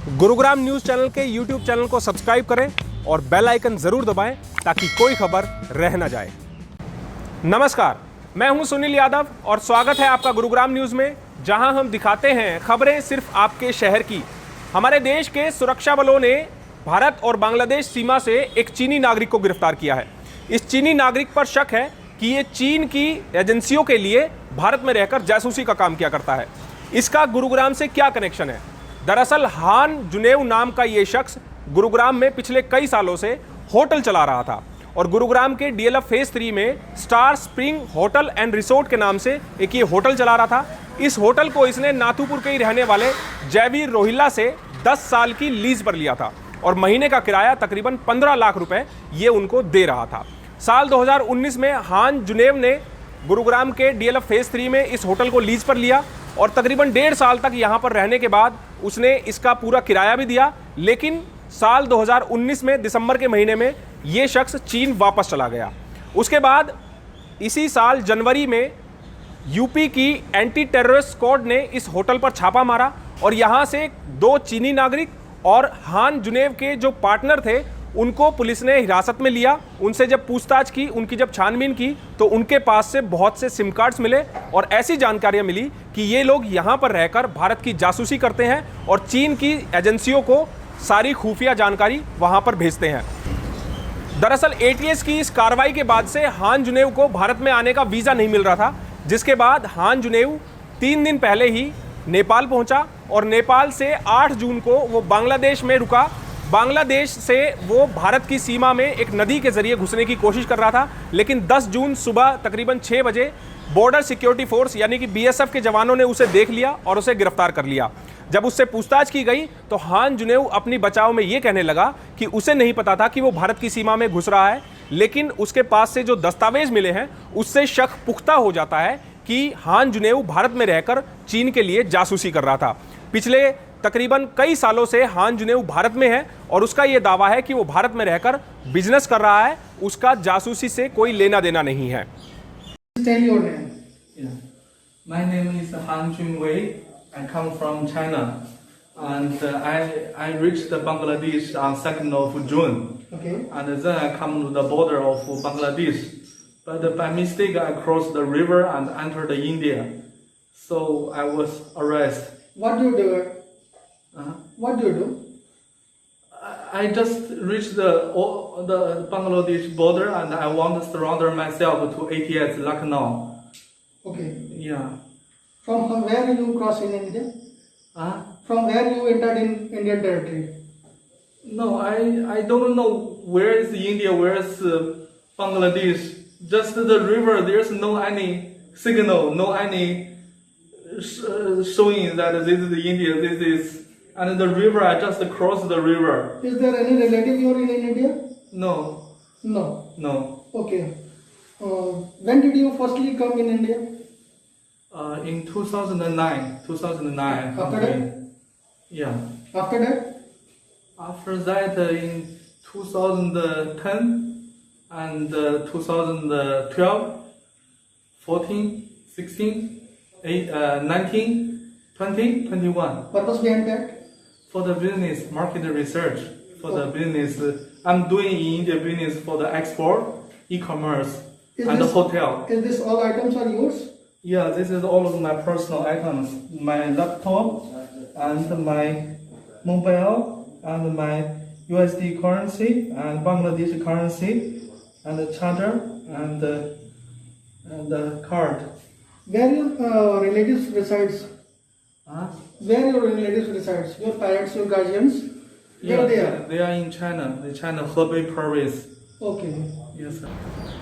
Gurugram news channel के YouTube channel को subscribe करें और बेल आइकन जरूर दबाएं ताकि कोई खबर रह न जाए। नमस्कार, मैं हूं सुनील यादव और स्वागत है आपका गुरुग्राम न्यूज में, जहां हम दिखाते हैं खबरें सिर्फ आपके शहर की। हमारे देश के सुरक्षा बलों ने भारत और बांग्लादेश सीमा से एक चीनी नागरिक को गिरफ्तार किया है। इस चीनी नागरिक पर शक है कि ये चीन की एजेंसियों के लिए भारत में रहकर जासूसी का काम किया करता है। इसका गुरुग्राम से क्या कनेक्शन है? दरअसल हान जुनेव नाम का ये शख्स गुरुग्राम में पिछले कई सालों से होटल चला रहा था और गुरुग्राम के डीएलएफ फेज 3 में star spring hotel and resort के नाम से एक ये होटल चला रहा था। इस होटल को इसने नाथुपुर के ही रहने वाले जयवीर रोहिल्ला से 10 साल की लीज पर लिया था और महीने का किराया तकरीबन 15 लाख रुपए ये उनको दे रहा था। साल 2019 में हान जुनेव ने गुरुग्राम के डीएलएफ फेज 3 में इस होटल को लीज पर लिया और तकरीबन 1.5 साल तक यहाँ पर रहने के बाद उसने इसका पूरा किराया भी दिया। लेकिन साल 2019 में दिसंबर के महीने में ये शख्स चीन वापस चला गया। उसके बाद इसी साल जनवरी में यूपी की एंटी टेररिस्ट स्क्वाड ने इस होटल पर छापा मारा और यहाँ से 2 चीनी नागरिक और हान जुनेव के जो पार्टनर थे उनको पुलिस ने हिरासत में लिया। उनसे जब पूछताछ की, उनकी जब छानबीन की तो उनके पास से बहुत से सिम कार्ड्स मिले और ऐसी जानकारियां मिली कि ये लोग यहाँ पर रहकर भारत की जासूसी करते हैं और चीन की एजेंसियों को सारी खुफिया जानकारी वहाँ पर भेजते हैं। दरअसल एटीएस की इस कार्रवाई के बाद से हान जुनेव को भारत में आने का वीज़ा नहीं मिल रहा था, जिसके बाद हान जुनेव 3 दिन पहले ही नेपाल पहुँचा और नेपाल से 8 जून को वो बांग्लादेश में रुका। बांग्लादेश से वो भारत की सीमा में एक नदी के जरिए घुसने की कोशिश कर रहा था, लेकिन 10 जून सुबह तकरीबन 6 बजे बॉर्डर सिक्योरिटी फोर्स यानी कि बीएसएफ के जवानों ने उसे देख लिया और उसे गिरफ्तार कर लिया। जब उससे पूछताछ की गई तो हान जुनेव अपनी बचाव में ये कहने लगा कि उसे नहीं पता था कि वो भारत की सीमा में घुस रहा है, लेकिन उसके पास से जो दस्तावेज मिले हैं उससे शक पुख्ता हो जाता है कि हान जुनेव भारत में रहकर चीन के लिए जासूसी कर रहा था। पिछले तकरीबन कई सालों से हान जुनेव भारत में है और उसका यह दावा है कि वो भारत में रहकर बिजनेस कर रहा है, उसका जासूसी से कोई लेना देना नहीं है। Tell your name. Yeah. My name is Han Junwei. I come from China, and I reached Bangladesh on 2nd of June. Okay. And then I come to the border of Bangladesh, but by mistake I crossed the river and entered India, so I was arrested. What do you do? What do you do? I just reached the Bangladesh border and I want to surrender myself to ATS Lucknow. Okay. Yeah. From where you cross in India? From where you entered in Indian territory? No, I don't know where is India, where is Bangladesh. Just the river, there's no any signal, no any showing that this is India, this is, and the river, I just crossed the river. Is there any relative you are in India? No. No. No. Okay. When did you firstly come in India? In 2009. 2009. After that? Yeah. After that? After that, in 2010 and 2012, 14, 16, 19, 20, 21. Purpose behind that? For the business, market research, for the business, I'm doing in India business for the export, e-commerce, and the hotel. Is this all items are yours? Yeah, this is all of my personal items, my laptop, and my mobile, and my USD currency, and Bangladesh currency, and the charger, and the card. Where your relatives resides? Where your relatives resides? Your parents, your guardians? Where they are? They are in China, Hebei province. Okay. Yes, sir.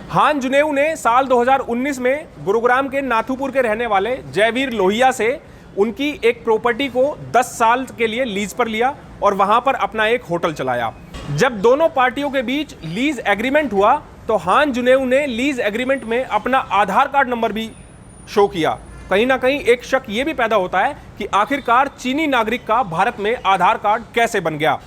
हान जुनेव ने साल 2019 में गुरुग्राम के नाथुपुर के रहने वाले जयवीर लोहिया से उनकी एक प्रॉपर्टी को 10 साल के लिए लीज पर लिया और वहां पर अपना एक होटल चलाया। जब दोनों पार्टियों के बीच लीज एग्रीमेंट हुआ तो हान जुनेव ने लीज एग्रीमेंट में अपना आधार कार्ड नंबर भी शो किया। कहीं ना कहीं एक शक ये भी पैदा होता है कि आखिरकार चीनी नागरिक का भारत में आधार कार्ड कैसे बन गया।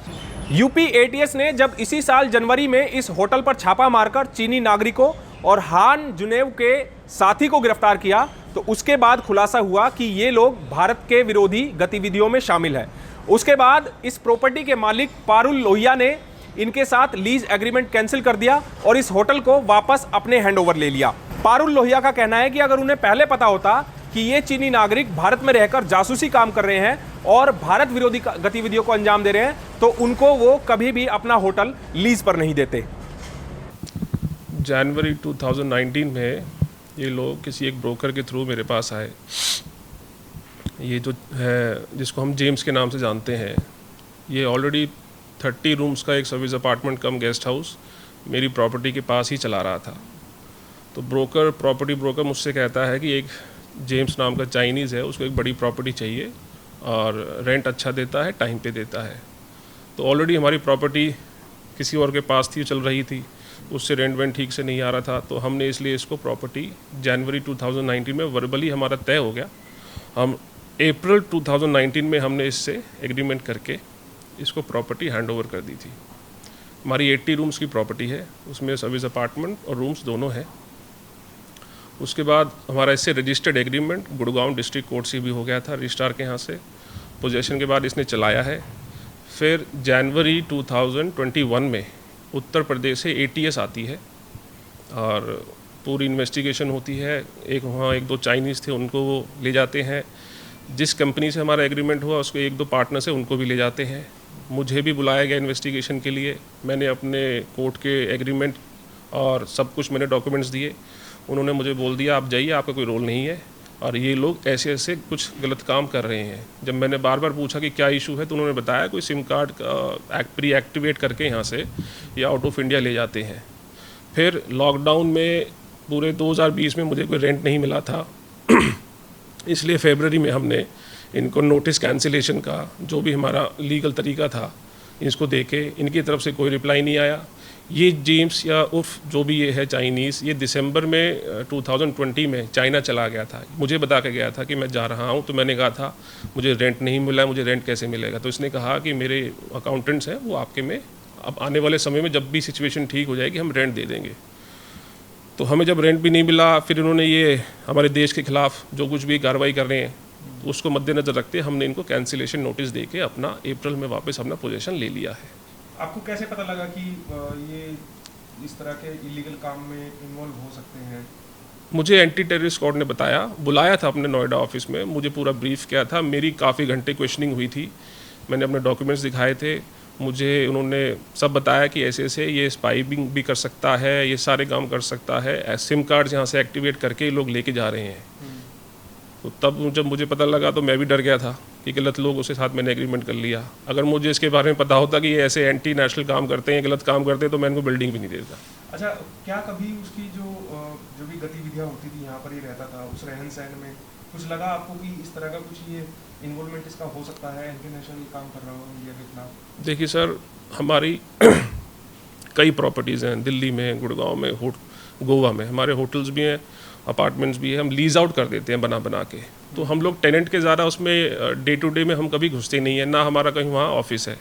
यूपी एटीएस ने जब इसी साल जनवरी में इस होटल पर छापा मारकर चीनी नागरिकों और हान जुनेव के साथी को गिरफ्तार किया तो उसके बाद खुलासा हुआ कि ये लोग भारत के विरोधी गतिविधियों में शामिल हैं। उसके बाद इस प्रॉपर्टी के मालिक पारुल लोहिया ने इनके साथ लीज एग्रीमेंट कैंसिल कर दिया और इस होटल को वापस अपने हैंडओवर ले लिया। पारुल लोहिया का कहना है कि अगर उन्हें पहले पता होता कि ये चीनी नागरिक भारत में रहकर जासूसी काम कर रहे हैं और भारत विरोधी गतिविधियों को अंजाम दे रहे हैं, तो उनको वो कभी भी अपना होटल लीज पर नहीं देते। जनवरी 2019 में ये लोग किसी एक ब्रोकर के थ्रू मेरे पास आए। ये जो है, जिसको हम जेम्स के नाम से जानते हैं, ये ऑलरेडी 30 रूम्स का एक सर्विस अपार्टमेंट कम गेस्ट हाउस मेरी प्रॉपर्टी के पास ही चला रहा था। तो प्रॉपर्टी ब्रोकर मुझसे कहता है कि एक जेम्स नाम का चाइनीज़ है, उसको एक बड़ी प्रॉपर्टी चाहिए और रेंट अच्छा देता है, टाइम पे देता है। तो ऑलरेडी हमारी प्रॉपर्टी किसी और के पास थी, चल रही थी, उससे रेंट वेंट ठीक से नहीं आ रहा था। तो हमने इसलिए इसको प्रॉपर्टी जनवरी 2019 में वर्बली हमारा तय हो गया। हम अप्रैल 2019 में हमने इससे एग्रीमेंट करके इसको प्रॉपर्टी हैंड ओवर कर दी थी। हमारी 80 रूम्स की प्रॉपर्टी है, उसमें सर्विस अपार्टमेंट और रूम्स दोनों हैं। उसके बाद हमारा इससे registered agreement Gurgaon district court से भी हो गया था, रजिस्ट्रार के यहाँ से। पोजेशन के बाद इसने चलाया है। फिर जनवरी 2021 में उत्तर प्रदेश से ATS आती है और पूरी इन्वेस्टिगेशन होती है। वहाँ एक दो चाइनीज़ थे, उनको वो ले जाते हैं। जिस कंपनी से हमारा एग्रीमेंट हुआ उसके एक दो पार्टनर से उनको भी ले जाते हैं। मुझे भी बुलाया गया इन्वेस्टिगेशन के लिए। मैंने अपने कोर्ट के एग्रीमेंट और सब कुछ मैंने डॉक्यूमेंट्स दिए। उन्होंने मुझे बोल दिया आप जाइए, आपका कोई रोल नहीं है और ये लोग ऐसे ऐसे कुछ गलत काम कर रहे हैं। जब मैंने बार बार पूछा कि क्या इशू है, तो उन्होंने बताया कोई सिम कार्ड प्री एक्टिवेट करके यहाँ से या आउट ऑफ इंडिया ले जाते हैं। फिर लॉकडाउन में पूरे 2020 में मुझे कोई रेंट नहीं मिला था इसलिए फरवरी में हमने इनको नोटिस कैंसिलेशन का जो भी हमारा लीगल तरीका था इसको देके, इनकी तरफ से कोई रिप्लाई नहीं आया। ये जेम्स या उर्फ जो भी ये है चाइनीज़, ये दिसंबर में 2020 में चाइना चला गया था। मुझे बता के गया था कि मैं जा रहा हूँ, तो मैंने कहा था मुझे रेंट नहीं मिला, मुझे रेंट कैसे मिलेगा। तो इसने कहा कि मेरे अकाउंटेंट्स हैं, वो आपके में अब आने वाले समय में जब भी सिचुएशन ठीक हो जाएगी हम रेंट दे देंगे। तो हमें जब रेंट भी नहीं मिला, फिर इन्होंने ये हमारे देश के खिलाफ जो कुछ भी कार्रवाई कर रहे हैं तो उसको मद्देनज़र रखते हमने इनको कैंसिलेशन नोटिस दे के अपना अप्रैल में वापस अपना पोजीशन ले लिया है। आपको कैसे पता लगा कि ये इस तरह के इलीगल काम में इन्वॉल्व हो सकते हैं? मुझे एंटी टेररिस्ट स्क्वाड ने बताया, बुलाया था अपने नोएडा ऑफिस में, मुझे पूरा ब्रीफ किया था। मेरी काफ़ी घंटे क्वेश्चनिंग हुई थी, मैंने अपने डॉक्यूमेंट्स दिखाए थे। मुझे उन्होंने सब बताया कि ऐसे ऐसे ये स्पाइबिंग भी कर सकता है, ये सारे काम कर सकता है, सिम कार्ड यहाँ से एक्टिवेट करके ये लोग लेके जा रहे हैं। तो तब जब मुझे पता लगा तो मैं भी डर गया था कि गलत लोगों के साथ मैंने एग्रीमेंट कर लिया। अगर मुझे इसके बारे में पता होता कि ये ऐसे एंटी नेशनल काम करते हैं, गलत काम करते हैं, तो मैं इनको बिल्डिंग भी नहीं देता। अच्छा, क्या कभी उसकी जो भी गतिविधियाँ होती थी यहाँ पर ही रहता था, उस रहन सहन में कुछ लगा आपको कि इस तरह का कुछ ये इन्वॉल्वमेंट इसका हो सकता है, एंटी नेशनल काम कर रहा हो इंडिया के खिलाफ? देखिए सर, हमारी कई प्रॉपर्टीज़ हैं दिल्ली में, गुड़गांव में, गोवा में। हमारे होटल्स भी हैं, अपार्टमेंट्स भी है, हम लीज आउट कर देते हैं बना बना के। तो हम लोग टेनेंट के ज़्यादा उसमें डे टू डे में हम कभी घुसते नहीं है, ना हमारा कहीं वहाँ ऑफिस है।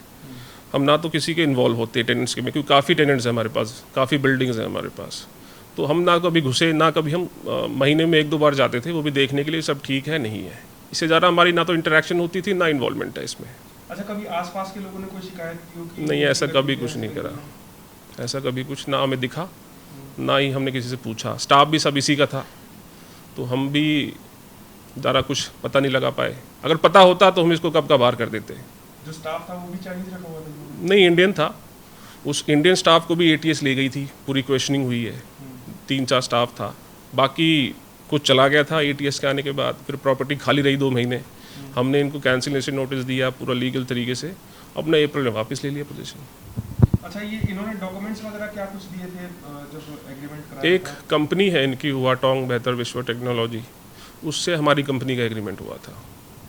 हम ना तो किसी के इन्वॉल्व होते हैं टेनेंट्स के में, क्योंकि काफ़ी टेनेंट्स हैं हमारे पास, काफ़ी बिल्डिंग्स हैं हमारे पास। तो हम ना कभी घुसे, ना कभी हम महीने में 1-2 बार जाते थे, वो भी देखने के लिए सब ठीक है नहीं है। इससे ज़्यादा हमारी ना तो इंटरेक्शन होती थी, ना इन्वॉल्वमेंट है इसमें। अच्छा, कभी आसपास के लोगों ने कोई शिकायत की हो कि नहीं, ऐसा कभी कुछ नहीं करा, ऐसा कभी कुछ ना हमें दिखा, ना ही हमने किसी से पूछा। स्टाफ भी सब इसी का था, तो हम भी ज़रा कुछ पता नहीं लगा पाए। अगर पता होता तो हम इसको कब का बाहर कर देते। जो स्टाफ था वो भी चाइनीज रखा हुआ था? नहीं, इंडियन था। उस इंडियन स्टाफ को भी ATS ले गई थी, पूरी क्वेश्चनिंग हुई है। 3-4 स्टाफ था, बाकी कुछ चला गया था ATS के आने के बाद। फिर प्रॉपर्टी खाली रही 2 महीने, हमने इनको कैंसिलेशन नोटिस दिया पूरा लीगल तरीके से, अपने अप्रैल में वापस ले लिया पोजीशन। अच्छा, ये इन्होंने डॉक्यूमेंट्स वगैरह क्या कुछ दिए थे जब एग्रीमेंट कराया? एक कंपनी है इनकी, हुआटोंग बेहतर विश्व टेक्नोलॉजी, उससे हमारी कंपनी का एग्रीमेंट हुआ था।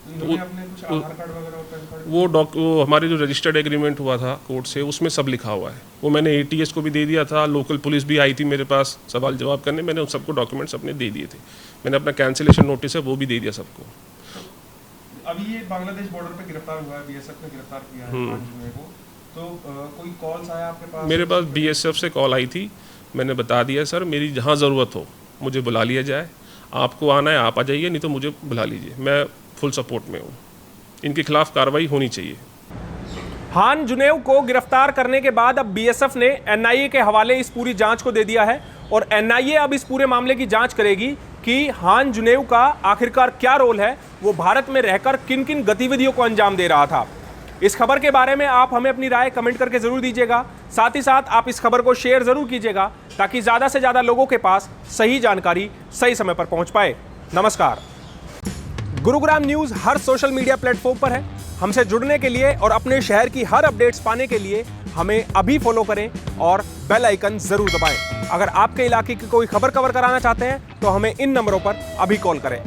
इन्होंने अपने कुछ आधार कार्ड वगैरह और पैन कार्ड? वो हमारे जो रजिस्टर्ड एग्रीमेंट हुआ था कोर्ट से, उसमें सब लिखा हुआ है। वो मैंने ATS को भी दे दिया था, लोकल पुलिस भी आई थी मेरे पास सवाल जवाब करने, मैंने उन सबको डॉक्यूमेंट्स अपने दे दिए थे। मैंने अपना कैंसिलेशन नोटिस है वो भी दे दिया सबको। अभी ये बांग्लादेश बॉर्डर पे गिरफ्तार हुआ है, BSF ने गिरफ्तार किया है 5 जून को। तो कोई कॉल्स आया आपके पास? मेरे पास BSF से कॉल आई थी, मैंने बता दिया सर मेरी जहाँ ज़रूरत हो मुझे बुला लिया जाए, आपको आना है आप आ जाइए, नहीं तो मुझे बुला लीजिए, मैं फुल सपोर्ट में हूँ। इनके खिलाफ कार्रवाई होनी चाहिए। हान जुनेव को गिरफ्तार करने के बाद अब बीएसएफ ने एनआईए के हवाले इस पूरी जांच को दे दिया है और एनआईए अब इस पूरे मामले की जांच करेगी कि हान जुनेव का आखिरकार क्या रोल है, वो भारत में रहकर किन किन गतिविधियों को अंजाम दे रहा था। इस खबर के बारे में आप हमें अपनी राय कमेंट करके जरूर दीजिएगा। साथ ही साथ आप इस खबर को शेयर जरूर कीजिएगा ताकि ज्यादा से ज्यादा लोगों के पास सही जानकारी सही समय पर पहुंच पाए। नमस्कार। गुरुग्राम न्यूज हर सोशल मीडिया प्लेटफॉर्म पर है। हमसे जुड़ने के लिए और अपने शहर की हर अपडेट्स पाने के लिए हमें अभी फॉलो करें और बेल आइकन जरूर दबाएं। अगर आपके इलाके की कोई खबर कवर कराना चाहते हैं तो हमें इन नंबरों पर अभी कॉल करें।